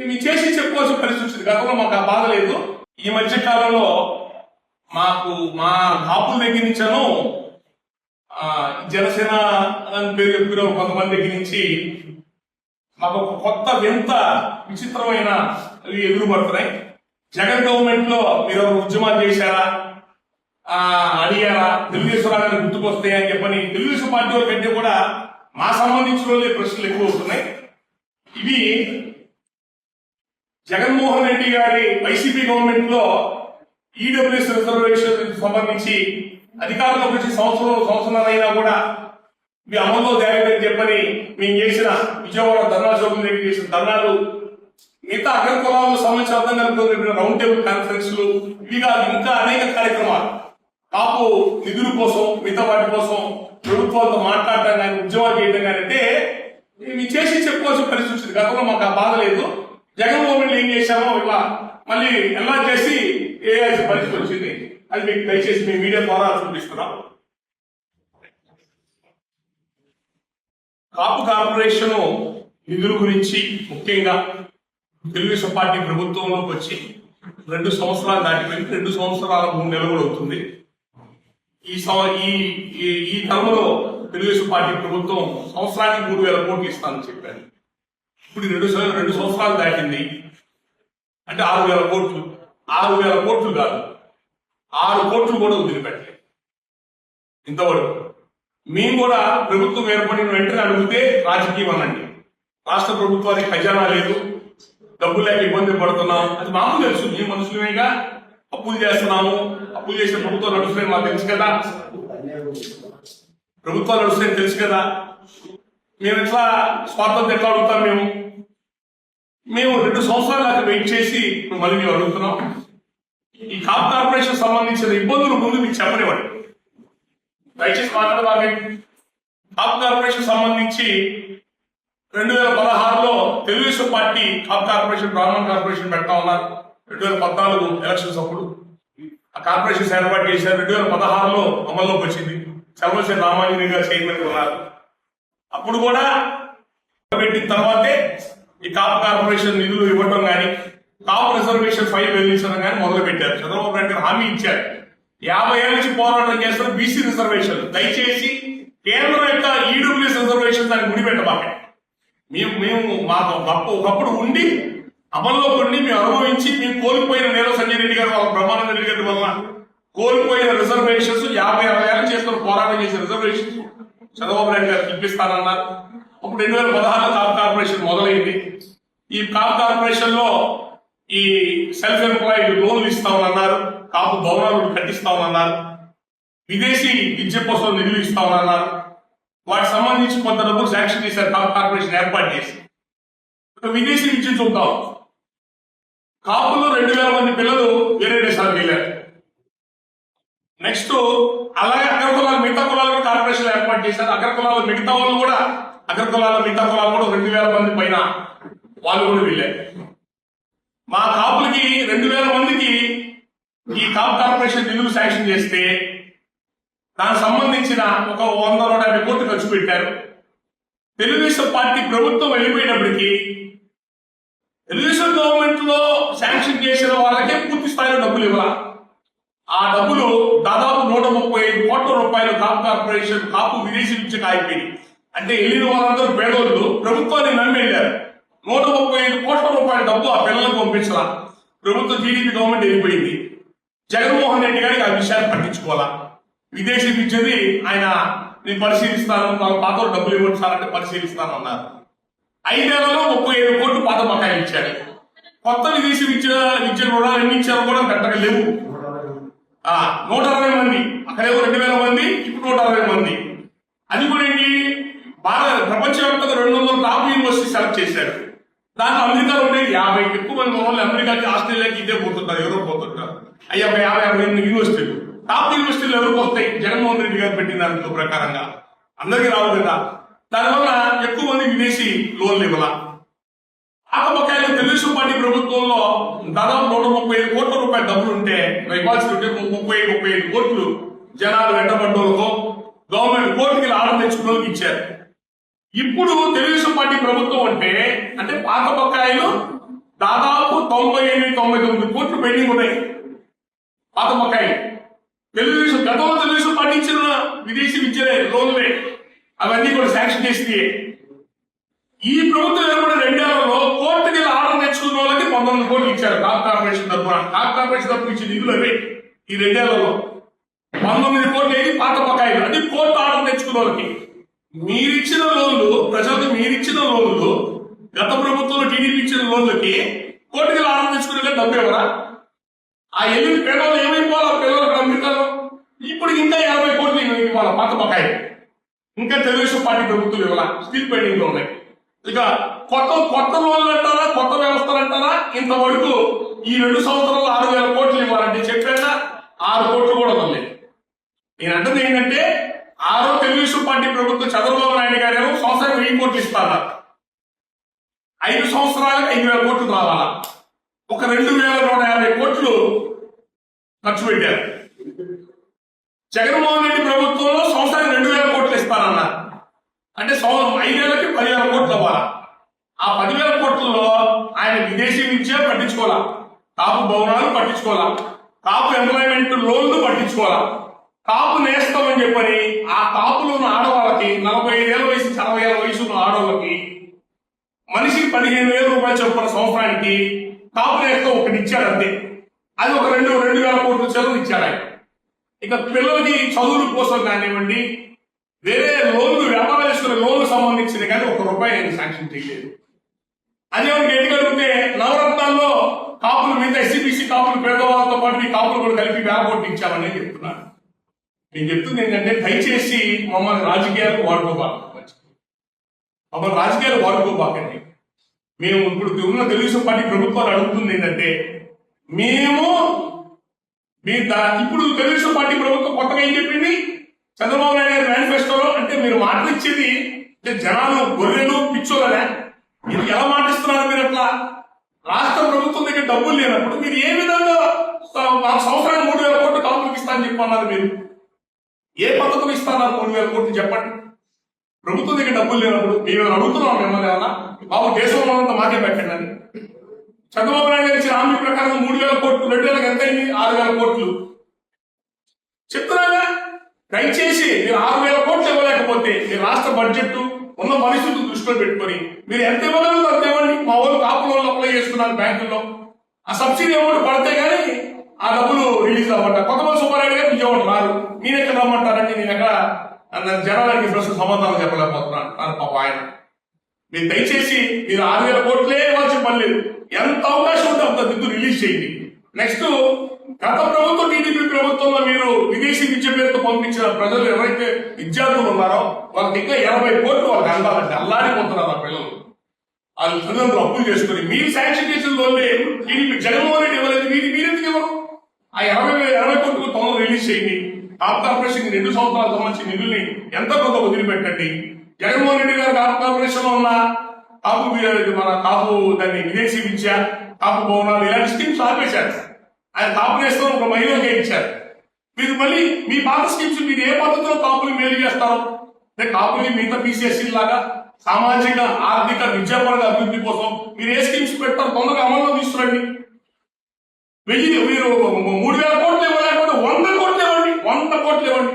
ఇవి చేసి చెప్పుకోవాల్సిన పరిస్థితి వచ్చింది. గతంలో మాకు ఆ బాధ లేదు. ఈ మధ్య కాలంలో మాకు మా కాపుల దగ్గర నుంచాను జనసేన అని పేరు చెప్పిన కొంతమంది దగ్గర నుంచి మాకు ఒక కొత్త వింత విచిత్రమైన ఎదురుపడుతున్నాయి. జగన్ గవర్నమెంట్ లో మీరు ఉద్యమాలు చేశారా, అడిగారా, తెలుగుదేశం రాగానే గుర్తుకొస్తాయి అని చెప్పని తెలుగుదేశం పార్టీ వాళ్ళ కంటే కూడా మా సంబంధించిన ప్రశ్నలు ఎక్కువ అవుతున్నాయి. ఇవి జగన్మోహన్ రెడ్డి గారి వైసీపీ గవర్నమెంట్ లో ఈడబ్ల్యూఎస్ రిజర్వేషన్ సంబంధించి అధికారంలోకి వచ్చి సంవత్సరం అయినా కూడా ఇవి అమల్లో తేలేదని చెప్పని మేము చేసిన విజయవాడ ధర్నా చౌకం దగ్గర చేసిన ధర్నాలు, మిగతా అగ్ర కులాలకు సంబంధించిన అర్థం కలుగుతున్న రౌండ్ టేబుల్ కాన్ఫరెన్స్లు, ఇవి కాదు ఇంకా అనేక కార్యక్రమాలు కాపు నిధుల కోసం మిగతా వాటి కోసం ప్రభుత్వాలతో మాట్లాడటం కానీ ఉద్యమాలు చేయడం కానీ అంటే ఇవి చేసి చెప్పుకోవాల్సిన పరిస్థితి వచ్చింది. గతంలో మాకు ఆ బాధ లేదు. జగన్మోహన్ ఏం చేశామో ఇలా మళ్ళీ ఎలా చేసి వేయాల్సిన పరిస్థితి వచ్చింది. అది మీకు దయచేసి మీ మీడియా ద్వారా చూపిస్తున్నాం. కాపు కార్పొరేషన్ నిధుల గురించి ముఖ్యంగా తెలుగుదేశం పార్టీ ప్రభుత్వంలోకి వచ్చి 2 సంవత్సరాలు దాటిపోయింది. 2 సంవత్సరాల 3 నెలలు కూడా అవుతుంది. ఈ టర్మ్లో తెలుగుదేశం పార్టీ ప్రభుత్వం సంవత్సరానికి 3,000 కోట్లు ఇస్తానని చెప్పారు. ఇప్పుడు 2 సంవత్సరాలు దాటింది అంటే 6,000 కోట్లు. 6,000 కోట్లు కాదు, 6 కోట్లు కూడా వదిలిపెట్టలేదు ఇంతవరకు. మేము కూడా ప్రభుత్వం ఏర్పడిన వెంటనే అడిగితే రాజకీయం అనండి, రాష్ట్ర ప్రభుత్వానికి ఖజానా లేదు, డబ్బులు లేక ఇబ్బంది పడుతున్నాం, అది మాకు తెలుసు. మేము మనుషులమేగా, అప్పులు చేస్తున్నాము, అప్పులు చేసిన ప్రభుత్వాలు నడుస్తున్నాయి మాకు తెలుసు కదా, ప్రభుత్వాలు నడుస్తున్నాయని తెలుసు కదా. మేము ఎట్లా స్వార్థం ఎట్లా అడుగుతాం? మేము 2 సంవత్సరాల దాకా వెయిట్ చేసి ఇప్పుడు మళ్ళీ మేము అడుగుతున్నాం. ఈ కాప్ కార్పొరేషన్ సంబంధించిన ఇబ్బందులు ముందు మీకు చెప్పనివ్వండి, దయచేసి మాట్లాడబాగండి. కాప్ కార్పొరేషన్ సంబంధించి 2016లో Telugu Desam party Kapu corporation, Brahmin corporation పెడతా ఉన్నారు. 2014 ఎలక్షన్స్ అప్పుడు ఆ కార్పొరేషన్ ఏర్పాటు చేశారు. 2016లో అమల్లోకి వచ్చింది. చలమశ్రీ రామాంజనేయ గారు చైర్మన్ ఉన్నారు. అప్పుడు కూడా పెట్టిన తర్వాతే ఈ కాప్ కార్పొరేషన్ నిధులు ఇవ్వడం కానీ, కాప్ రిజర్వేషన్ ఫైల్ వెల్లించడం కానీ మొదలు పెట్టారు. చంద్రబాబు నాయుడు గారు హామీ ఇచ్చారు. 50 ఏళ్ళ నుంచి పోరాటం చేస్తారు బీసీ రిజర్వేషన్, దయచేసి కేంద్రం యొక్క ఈడబ్ల్యూఎస్ రిజర్వేషన్ దాన్ని ముడిపెట్టబాక. మేము మాకు ఒకప్పుడు ఉండి అమల్లోకి ఉండి మేము అనుభవించి మేము కోల్పోయిన నేల సంజయ్ రెడ్డి గారు వాళ్ళ బ్రహ్మానంద రెడ్డి గారి వల్ల కోల్పోయిన రిజర్వేషన్స్ 50-60 ఏళ్ళ చేస్తున్న పోరాటం చేసిన రిజర్వేషన్స్ చంద్రబాబు నాయుడు గారు ఇప్పిస్తానన్నారు. అప్పుడు 2016లో కాప్ కార్పొరేషన్ మొదలైంది. ఈ కాప్ కార్పొరేషన్ లో ఈ సెల్ఫ్ ఎంప్లాయిడ్ లోన్లు ఇస్తామన్నారు, కాపు భవనాలు కట్టిస్తామన్నారు, విదేశీ విద్య కోసం నిధులు ఇస్తామన్నారు. వాటికి సంబంధించి కొంత డబ్బులు శాంక్షన్ చేశారు కాప్ కార్పొరేషన్ ఏర్పాటు చేసి. విదేశీ విద్య చూద్దాం. కాపులో 2,000 మంది పిల్లలు వేరే దేశాలకు వెళ్ళారు. నెక్స్ట్ అలాగే అగ్ర కులాలు మిగతా కులాలకు కార్పొరేషన్ ఏర్పాటు చేశారు. అగ్ర కులాల మిగతా కులాలు కూడా 2,000 మంది పైన వాళ్ళు కూడా వెళ్ళారు. మా కాపులకి 2,000 మందికి ఈ కాప్ కార్పొరేషన్ నిధులు శాంక్షన్ చేస్తే దానికి సంబంధించిన ఒక 100-150 కోట్లు ఖర్చు పెట్టారు. తెలుగుదేశం పార్టీ ప్రభుత్వం వెళ్ళిపోయినప్పటికీ తెలుగుదేశం గవర్నమెంట్ లో శాంక్షన్ చేసిన వాళ్ళకే పూర్తి స్థాయిలో డబ్బులు ఇవ్వాలి. ఆ డబ్బులు దాదాపు 135 కోట్ల రూపాయలు కాప్ కార్పొరేషన్ కాపు విదేశీ విద్యకు ఆగిపోయింది. అంటే వెళ్ళిన వాళ్ళందరూ పేదోళ్ళు ప్రభుత్వాన్ని నమ్మి వెళ్ళారు. 135 కోట్ల రూపాయల డబ్బు ఆ పిల్లలకు పంపించాల. ప్రభుత్వ టీడీపీ గవర్నమెంట్ వెళ్ళిపోయింది. జగన్మోహన్ రెడ్డి గారికి ఆ విషయాన్ని పట్టించుకోవాలా. విదేశీ విద్యది ఆయన నేను పరిశీలిస్తాను, వాళ్ళ పాత డబ్బులు ఇవ్వచ్చాలంటే పరిశీలిస్తాను అన్నారు. 5 ఏళ్లలో 35 కోట్లు పాత బకాయిలు ఇచ్చారు. కొత్త విదేశీ విద్య రుణాలు ఎన్ని ఇచ్చారో కూడా కరెక్ట్గా లేవు. 160 మంది, అక్కడేమో 2,000 మంది, ఇప్పుడు 160 మంది. అది కూడా ఏంటి, ప్రపంచవ్యాప్తంగా 200 టాప్ యూనివర్సిటీ సెలెక్ట్ చేశారు. దాంట్లో అమెరికాలో ఉండేది 50. ఎక్కువ మంది వాళ్ళు అమెరికాకి, ఆస్ట్రేలియాకి ఇదే పోతుంటారు, యూరోప్ పోతుంటారు. 50 యూనివర్సిటీలు. టాప్ యూనివర్సిటీలు ఎవరికి వస్తాయి? జగన్మోహన్ రెడ్డి గారు పెట్టిన దాంట్లో ప్రకారంగా అందరికీ రావు కదా. దానివల్ల ఎక్కువ మంది విదేశీ లోన్లు ఇవ్వాల. ఆకబకాయలు తెలుగుదేశం పార్టీ ప్రభుత్వంలో దాదాపు 135 కోట్ల రూపాయల డబ్బులు ఉంటే ఇవ్వాల్సి ఉంటే 35 కోట్లు జనాలు వెంటబడ్డోళ్ళకో గవర్నమెంట్ కోర్టుకి ఆర్డర్ తెచ్చుకున్న ఇచ్చారు. ఇప్పుడు తెలుగుదేశం పార్టీ ప్రభుత్వం అంటే పాత బకాయిలు 99 కోట్లు పెండింగ్ ఉన్నాయి పాత బకాయి. తెలుగుదేశం గతంలో తెలుగుదేశం పార్టీ ఇచ్చిన విదేశీ విద్యలే లోన్లే అవన్నీ కూడా శాంక్షన్ చేసి ఈ ప్రభుత్వం ఏర్పడిన 2 ఏళ్లలో కోర్టుకి ఆర్డర్ తెచ్చుకున్న వాళ్ళకి 19 కోట్లు ఇచ్చారు. కాప్ కార్పొరేషన్ తరఫున ఇచ్చిన నిధులు అవే ఈ 2 ఏళ్లలో 19 కోట్లు ఏది పాత బకాయిలు, అది కోర్టు ఆర్డర్ తెచ్చుకున్న వాళ్ళకి. మీరిచ్చిన లోన్లు, ప్రజలకు మీరిచ్చిన లోన్లు, గత ప్రభుత్వంలో టీడీపీ ఇచ్చిన లోన్లకి కోర్టుకి ఆర్డర్ తెచ్చుకునే డబ్బు ఎవరా? ఆ ఎల్లుండి పేదవాళ్ళు ఏమైపోవాలి? ఆ పిల్లలకు అమ్మితారు. ఇప్పుడు ఇంకా 50 కోట్లు ఇవ్వాలి పాత బకాయి. ఇంకా తెలుగుదేశం పార్టీ ప్రభుత్వం ఇవ్వాల, స్టిల్ పెండింగ్ లో ఉన్నాయి. ఇక కొత్త లోన్లు అంటారా, కొత్త వ్యవస్థలు అంటారా, ఇంతవరకు ఈ 2 సంవత్సరాలు 6,000 కోట్లు ఇవ్వాలంటే చెప్పాక 6 కోట్లు కూడా వదలలేదు. నేను అంటుంది ఏంటంటే, తెలుగుదేశం పార్టీ ప్రభుత్వం చంద్రబాబు నాయుడు గారేమో సంవత్సరం 1000 కోట్లు ఇస్తారా, 5 సంవత్సరాలకు 5,000 కోట్లు రావాలా, ఒక 2,150 కోట్లు ఖర్చు పెట్టారు. జగన్మోహన్ రెడ్డి ప్రభుత్వంలో సంవత్సరానికి 2,000 కోట్లు ఇస్తానన్నారు. అంటే 5 ఏళ్ళకి 10,000 కోట్లు అవ్వాలా. ఆ 10,000 కోట్లలో ఆయన విదేశీ విద్య పట్టించుకోవాలా, కాపు భవనాలు పట్టించుకోవాలా, కాపు ఎంప్లాయ్మెంట్ లోన్లు పట్టించుకోవాలా, కాపు నేస్తామని చెప్పని ఆ కాపులో ఉన్న ఆడవాళ్ళకి 45 ఏళ్ళ వయసు 60 ఏళ్ళ వయసు ఉన్న ఆడవాళ్ళకి మనిషికి 15,000 రూపాయలు చొప్పున సంవత్సరానికి కాపు నేస్తం ఒకటి ఇచ్చాడు అంతే. అది ఒక 2,000 కోట్ల చెరువులు ఇచ్చాడు ఆయన. ఇక పిల్లలకి చదువుల కోసం కానివ్వండి, వేరే లోన్లు వ్యాపారం చేసుకునే లోన్లు సంబంధించింది కానీ 1 రూపాయి నేను శాంక్షన్ చేయలేదు. అదే గట్టిగా అడిగితే నవరత్నాల్లో కాపులు మీద ఎస్సీబీసీ కాపులు పేదవాళ్ళతో పాటు మీ కాపులు కూడా కలిపి 1,000 కోట్లు ఇచ్చామని చెప్తున్నాను. నేను చెప్తుంది ఏంటంటే, దయచేసి మమ్మల్ని రాజకీయాలు వాడుకోబాకండి. మేము ఇప్పుడు ఉన్న తెలుగుదేశం పార్టీ ప్రభుత్వాలు అడుగుతుంది ఏంటంటే, మేము ఇప్పుడు తెలుగుదేశం పార్టీ ప్రభుత్వం కొత్తగా ఏం చెప్పింది, చంద్రబాబు నాయుడు గారి మేనిఫెస్టోలో, అంటే మీరు మాటలు ఇచ్చేది జనాలు గొర్రెలు పిచ్చోలనే, ఇది ఎలా మాటిస్తున్నారు మీరు? అట్లా రాష్ట్ర ప్రభుత్వం దగ్గర డబ్బులు లేనప్పుడు మీరు ఏ విధంగా సంవత్సరానికి 3,000 కోట్లు కాపులకు ఇస్తానని చెప్పన్నారు? మీరు ఏ పద్ధతిలో ఇస్తున్నారు 3,000 కోట్లు చెప్పండి. ప్రభుత్వం దగ్గర డబ్బులు లేనప్పుడు మేము అడుగుతున్నాం మిమ్మల్ని ఏమన్నా, బాబు దేశంలో అంతా మాకే పెట్టండి అని. చంద్రబాబు నాయుడు గారు ఇచ్చిన హామీ ప్రకారం 3,000 కోట్లు, 2 ఏళ్ళకి ఎంత అయింది? 6,000 కోట్లు చెప్తున్నాగా. దయచేసి మీరు 6,000 కోట్లు ఇవ్వలేకపోతే మీ రాష్ట్ర బడ్జెట్ ఉన్న పరిస్థితులు దృష్టిలో పెట్టుకొని మీరు ఎంత ఇవ్వగలరు అంత ఇవ్వండి. మా వాళ్ళు కాపు లోన్లు అప్లై చేస్తున్నారు బ్యాంకుల్లో, ఆ సబ్సిడీ అమౌంట్ పడితే గానీ ఆ డబ్బులు రిలీజ్ అవ్వట. కొంతమంది సుబ్బారెడ్డి గారు విజయవాడ రారు, నేను ఎక్కడ రమ్మంటారంటే నేను ఎక్కడ జనాలకి ప్రశ్న సమాధానం చెప్పలేకపోతున్నాను. పాప ఆయన మీరు దయచేసి మీరు 6,000 కోట్లే ఇవ్వాల్సిన పని లేదు. ఎంత అవకాశం ఉంటే అంత దిద్దు రిలీజ్ చేయండి. నెక్స్ట్, గత ప్రభుత్వం టీడీపీ ప్రభుత్వంలో మీరు విదేశీ విద్య పేరుతో పంపించిన ప్రజలు ఎవరైతే విద్యార్థులు ఉన్నారో వాళ్ళకి ఇంకా 80 కోట్లు వాళ్ళకి అందాలంటే అల్లాడిపోతున్నారు ఆ పిల్లలు. వాళ్ళు తల్లిదండ్రులు అప్పులు చేసుకుని మీరు శాంక్షన్ చేసిన లోన్లే టీడీపీ జగన్మోహన్ రెడ్డి ఇవ్వలేదు. మీరెందుకు ఇవ్వరు? ఆ 80 కోట్లు తొందరగా రిలీజ్ చేయండి. కాప్ కార్పొరేషన్ 2 సంవత్సరాలకు సంబంధించిన నిధుల్ని ఎంతో కొంత వదిలిపెట్టండి. జగన్మోహన్ రెడ్డి గారు కాప్ కార్పొరేషన్ లో ఉన్న కాపు దాన్ని విదేశీ విద్య, కాపు భవనాలు ఇలాంటి స్కీమ్స్ ఆపేశారు. ఆయన కాపు నేస్తం ఒక మహిళకే ఇచ్చారు. మీరు మళ్ళీ మీ పాత స్కీమ్స్ మీరు ఏ పద్ధతిలో కాపులు మేలు చేస్తారు? అంటే కాపుని మిగతా PCSC లాగా సామాజిక ఆర్థిక విద్యాపరంగా అభివృద్ధి కోసం మీరు ఏ స్కీమ్స్ పెడతారు? తొందరగా అమల్లో తీసుకురండి. మీరు 3,000 కోట్లు ఇవ్వలేకపోతే 100 కోట్లు ఇవ్వండి.